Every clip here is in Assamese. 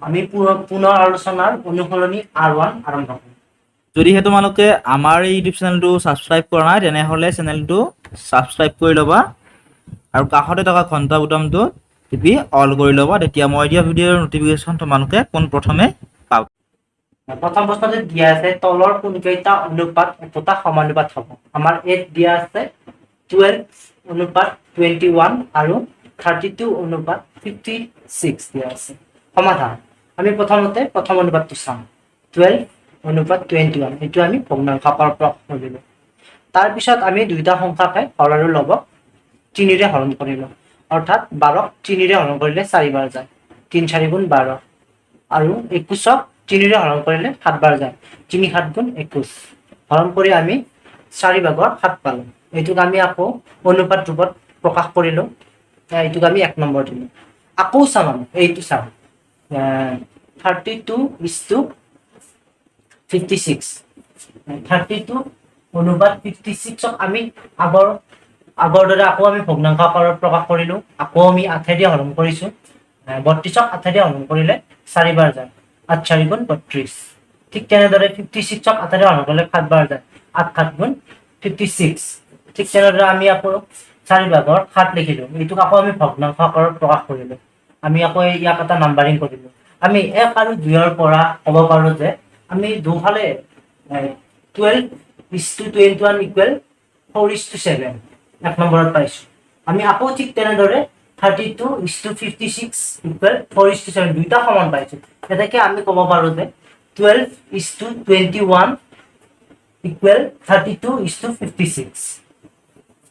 আমি পুনৰ আলোচনাৰ অনুসৰণি R1 আৰম্ভ কৰিম। যদিহে তোমালোকে আমাৰ এই ইউটিউব চেনেলটো ছাবস্ক্ৰাইব কৰা নাই তেনেহ'লে চেনেলটো ছাবস্ক্ৰাইব কৰি ল'বা আৰু কাষতে থকা ঘণ্টা বুটামটো টিপি অল কৰি ল'বা, তেতিয়া মই দিয়া ভিডিঅ'ৰ নটিফিকেশ্যন তোমালোকে পোনপ্ৰথমে পাবা। প্ৰথম প্ৰশ্নতে দিয়া আছে তলৰ কোনকেইটা অনুপাত একোটা সমানুপাত হ'ব। আমাৰ ইয়াত দিয়া আছে 12:21 আৰু 32:56 দিয়া আছে। সমাধান আমি প্ৰথমতে প্ৰথম অনুপাতটো চাম। 12:21 এইটো আমি ভগ্নাংশ আকাৰত প্ৰকাশ কৰিলো। তাৰ পিছত আমি দুইটা সংখ্যাকে হৰ আৰু লবক 3ৰে হৰণ কৰিলো, অৰ্থাৎ 12ক 3ৰে হৰণ কৰিলে 4 বাৰ যায়, 3 4 গুণ 12 আৰু 21ক 3ৰে হৰণ কৰিলে 7 বাৰ যায়, 3 7 গুণ 21 হৰণ কৰি আমি 4 ভাগৰ 7 পালো। এইটোক আমি আকৌ অনুপাত ৰূপত প্ৰকাশ কৰিলো, এইটোক আমি 1 নম্বৰ দিলো। আকৌ চাম আমি এইটো চাম 32:56 32:56ক আমি আগৰ দৰে আকৌ আমি ভগ্নাংশ আকাৰত প্ৰকাশ কৰিলো, আকৌ আমি 8 দিয়ে হৰণ কৰিছো। 32ক 8 দিয়ে হৰণ কৰিলে 4 বাৰ যায়, 8 4 গুণ 32। ঠিক তেনেদৰে 56ক 8 দিয়ে হৰণ কৰিলে 7 বাৰ যায়, 8 7 গুণ 56। ঠিক তেনেদৰে আমি আকৌ 4 ভাগৰ 7 লিখিলো, এইটোক আকৌ আমি ভগ্নাংশ আকাৰত প্ৰকাশ কৰিলো। আমি আকৌ ইয়াক এটা নাম্বাৰিং কৰিলো। আমি 1 আৰু 2ৰ পৰা ক'ব পাৰো যে আমি দুফালে 12:21 ইকুৱেল 4:7 1 নম্বৰত পাইছো। আমি আকৌ ঠিক তেনেদৰে 32:56 ইকুৱেল 4:7 দুইটা সমান পাইছো। এতেকে আমি ক'ব পাৰো যে 12:21 ইকুৱেল 32:56।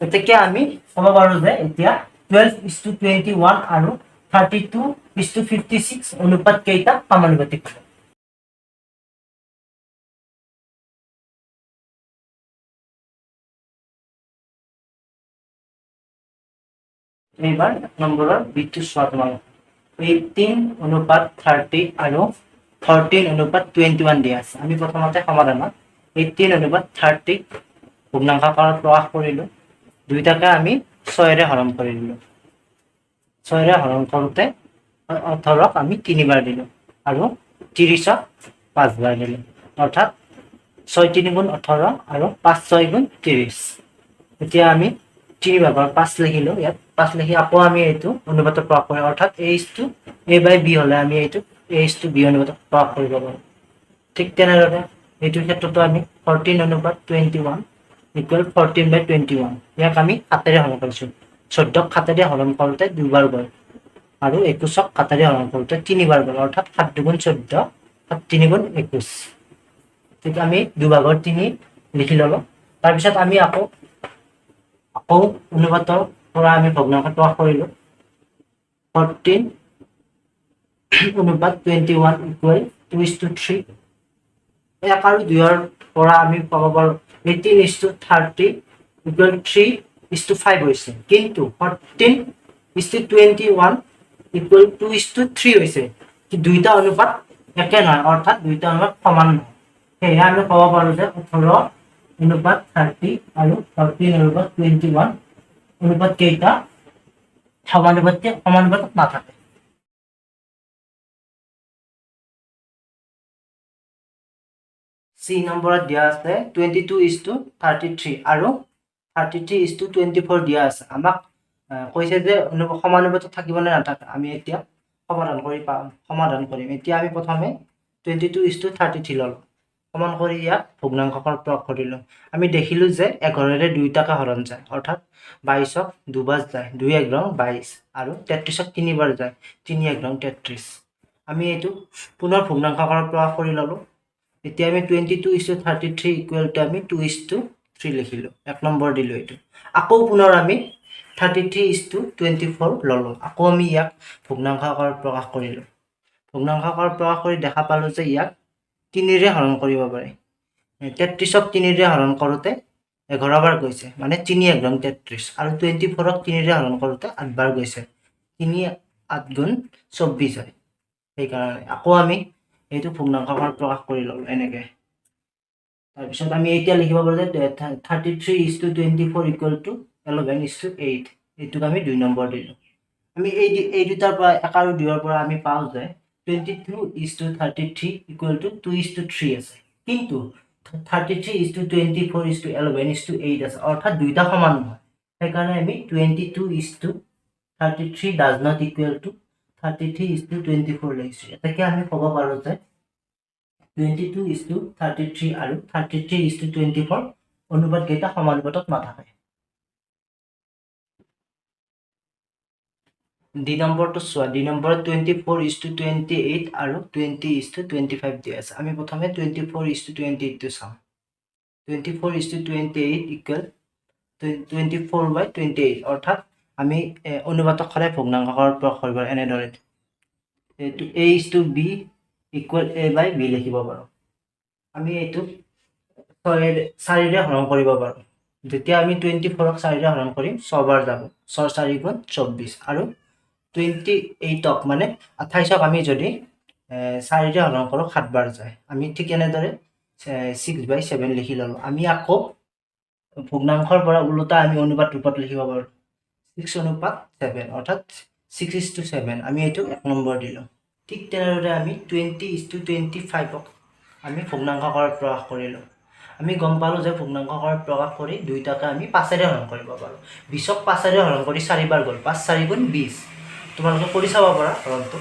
এতেকে আমি ক'ব পাৰো যে এতিয়া 12:21 আৰু 32:56 অনুপাত কেইটা সমানুপাতিক। এইবাৰ 1 নম্বৰৰ বিটো চোৱা তোমালোকে 18:30 আৰু 14:21 দিয়া আছে। আমি প্ৰথমতে সমাধানত 18:30 ভগ্নাংশ আকাৰত প্ৰকাশ কৰিলো, দুইটাকে আমি 6ৰে হৰণ কৰি দিলো। 6ৰে হৰণ কৰোতে 18ক আমি 3 বাৰ দিলো আৰু 30ক 5 বাৰ দিলো, অৰ্থাৎ 6 3 গুণ 18 আৰু 5 6 গুণ 30। এতিয়া আমি 3 ভাগৰ 5 লিখিলো, ইয়াত 5 লিখি আকৌ আমি এইটো অনুপাতত প্ৰকাশ কৰিম, অৰ্থাৎ a/b হলে আমি এইটো a/b অনুপাতত প্ৰকাশ কৰিব পাৰো। ঠিক তেনেদৰে এইটোৰ ক্ষেত্ৰতো আমি 14:21 ইকুৱেল 14/21 ইয়াক আমি 7ৰে হৰণ কৰিছো। 14ক 7ৰে হৰণ কৰোতে 2 বাৰ গ'ল আৰু 21ক 7ৰে হৰণ কৰোতে 3 বাৰ গ'ল, অৰ্থাৎ 7 2 গুণ 14 7 3 গুণ 21। ঠিক আমি 2 ভাগৰ 3 লিখি ললো। তাৰপিছত আমি আকৌ অনুপাতৰ পৰা আমি ভগ্নাংশ প্ৰকাশ কৰিলো। 14:21 ইকুৱেল 2:3। 1 আৰু 2ৰ পৰা আমি পাব পাৰো 18:30 ইকুৱেল 3:5 হৈছে, কিন্তু 14:21 ইকুৱেল 2:3 হৈছে। দুইটা অনুপাত একে নহয়, অৰ্থাৎ দুইটা অনুপাত সমান নহয়। সেয়ে আমি ক'ব পাৰো যে 18:30 আৰু 14:21 অনুপাত কেইটা সমানুপাতত নাথাকে। চি নম্বৰত দিয়া আছে 22:33 আৰু 33:24 দিয়া আছে। আমাক কৈছে যে সমানুপাতত থাকিব নে নাথাকে। আমি এতিয়া সমাধান কৰিম। এতিয়া আমি প্ৰথমে 22:33 ললো, সমান কৰি ইয়াক ভগ্নাংশ আকাৰত প্ৰকাশ কৰিলো। আমি দেখিলো যে 11ৰে 2টাকে হৰণ যায়, অৰ্থাৎ 22ক 2 বাৰ যায়, 2 1 ৰং 22 আৰু 33ক 3 বাৰ যায়, 3 1 ৰং 33। আমি এইটো পুনৰ ভগ্নাংশ আকাৰত প্ৰকাশ কৰি ললো। এতিয়া আমি 22:33 ইকুৱেল টু আমি 2:3 লিখিলো, 1 নম্বৰ দিলো এইটো। আকৌ পুনৰ আমি 33:24 ললো, আকৌ আমি ইয়াক ভগ্নাংশ আকাৰত প্ৰকাশ কৰিলো। ভগ্নাংশ আকাৰত প্ৰকাশ কৰি দেখা পালো যে ইয়াক 3ৰে হৰণ কৰিব পাৰে। 33ক 3ৰে হৰণ কৰোতে 11 বাৰ গৈছে, মানে 3 1 ৰং 33 আৰু 24ক 3ৰে হৰণ কৰোতে 8 বাৰ গৈছে, 3 8 গুণ 24 হয়। সেইকাৰণে আকৌ আমি এইটো ভগ্নাংশ আকাৰত প্ৰকাশ কৰি ললো এনেকে। তাৰপিছত আমি এতিয়া লিখিব পাৰো যে 33:24 ইকুৱেল টু 11:8। এইটোক আমি 2 নম্বৰ দিলো। আমি এই দুটাৰ পৰা 1 আৰু 2ৰ পৰা আমি পাওঁ যে 22:33 equal to 2:3 আছে কিন্তু 33:24:11:8 আছে অর্থাৎ দুইটা সমান নহয় সেইকাৰণে আমি 22:33 does not equal to 33:24 লাগিছে এটাকে আমি ক'ব পাৰো যে 22:33 আৰু 33:24 অনুপাত কেইটা সমানুপাতত নাথাকে ডি নম্বৰটো চোৱা ডি নম্বৰত 24:28 আৰু 20:25 দিয়া আছে আমি প্ৰথমে 24:28 টো চাম 24:28 ইকুৱেল 24/28 অৰ্থাৎ আমি অনুপাতক সদায় ভগ্নাংশৰ প্ৰয়োগ কৰিব এনেদৰে এইটো a/b ইকুৱেল a/b লিখিব পাৰো আমি এইটো 4ৰে হৰণ কৰিব পাৰো যেতিয়া আমি 24ক 4ৰে হৰণ কৰিম 6 বাৰ যাব 6 4 গুণ 24 আৰু 28ক মানে 28ক আমি যদি 4ৰে হৰণ কৰো 7 বাৰ যায় আমি ঠিক এনেদৰে 6/7 লিখি ললো আমি আকৌ ভগ্নাংশৰ পৰা উল্টা আমি অনুপাত ৰূপত লিখিব পাৰো 6:7 অৰ্থাৎ 6:7 আমি এইটো 1 নম্বৰ দিলো ঠিক তেনেদৰে আমি 20:25ক আমি ভগ্নাংশ কৰাৰ প্ৰয়াস কৰিলো আমি গম পালো যে ভগ্নাংশ কৰাৰ প্ৰয়াস কৰি দুইটাকে আমি 5ৰে হৰণ কৰিব পাৰো 20ক 5ৰে হৰণ কৰি 4 বাৰ গল 5 4 গুণ 20 তোমালোকে কৰি চাব পাৰা হৰণটো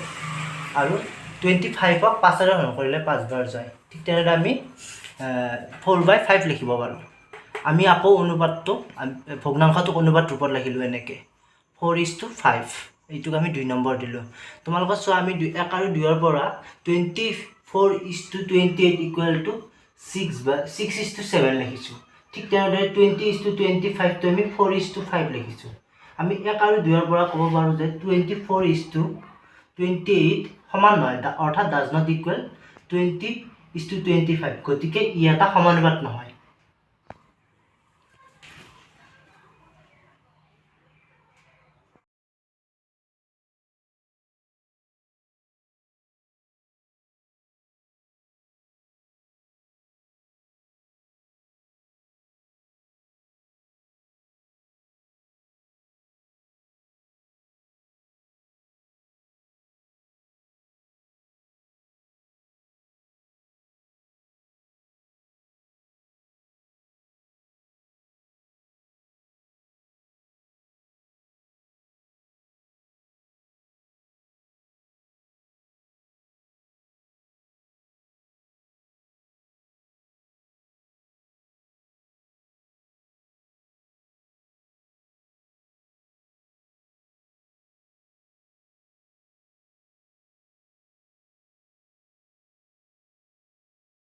আৰু 25ক 5ৰে হৰণ কৰিলে 5 বাৰ যায় ঠিক তেনেদৰে আমি 4/5 লিখিব পাৰো আমি আকৌ অনুপাতটো ভগ্নাংশটোক অনুপাত ৰূপত লিখিলো এনেকে 4:5 এইটোক আমি 2 নম্বৰ দিলো তোমালোকে চোৱা আমি 1 আৰু 2 ৰ পৰা 24:28 ইকুৱেল টু 6:7 লিখিছো ঠিক তেনেদৰে 20:25 টো আমি 4:5 লিখিছো আমি 1 আৰু 2 ৰ পৰা ক'ব পাৰো যে 24:28 সমান নহয় অৰ্থাৎ does not equal 20:25 গতিকে ই এটা সমানুপাত নহয়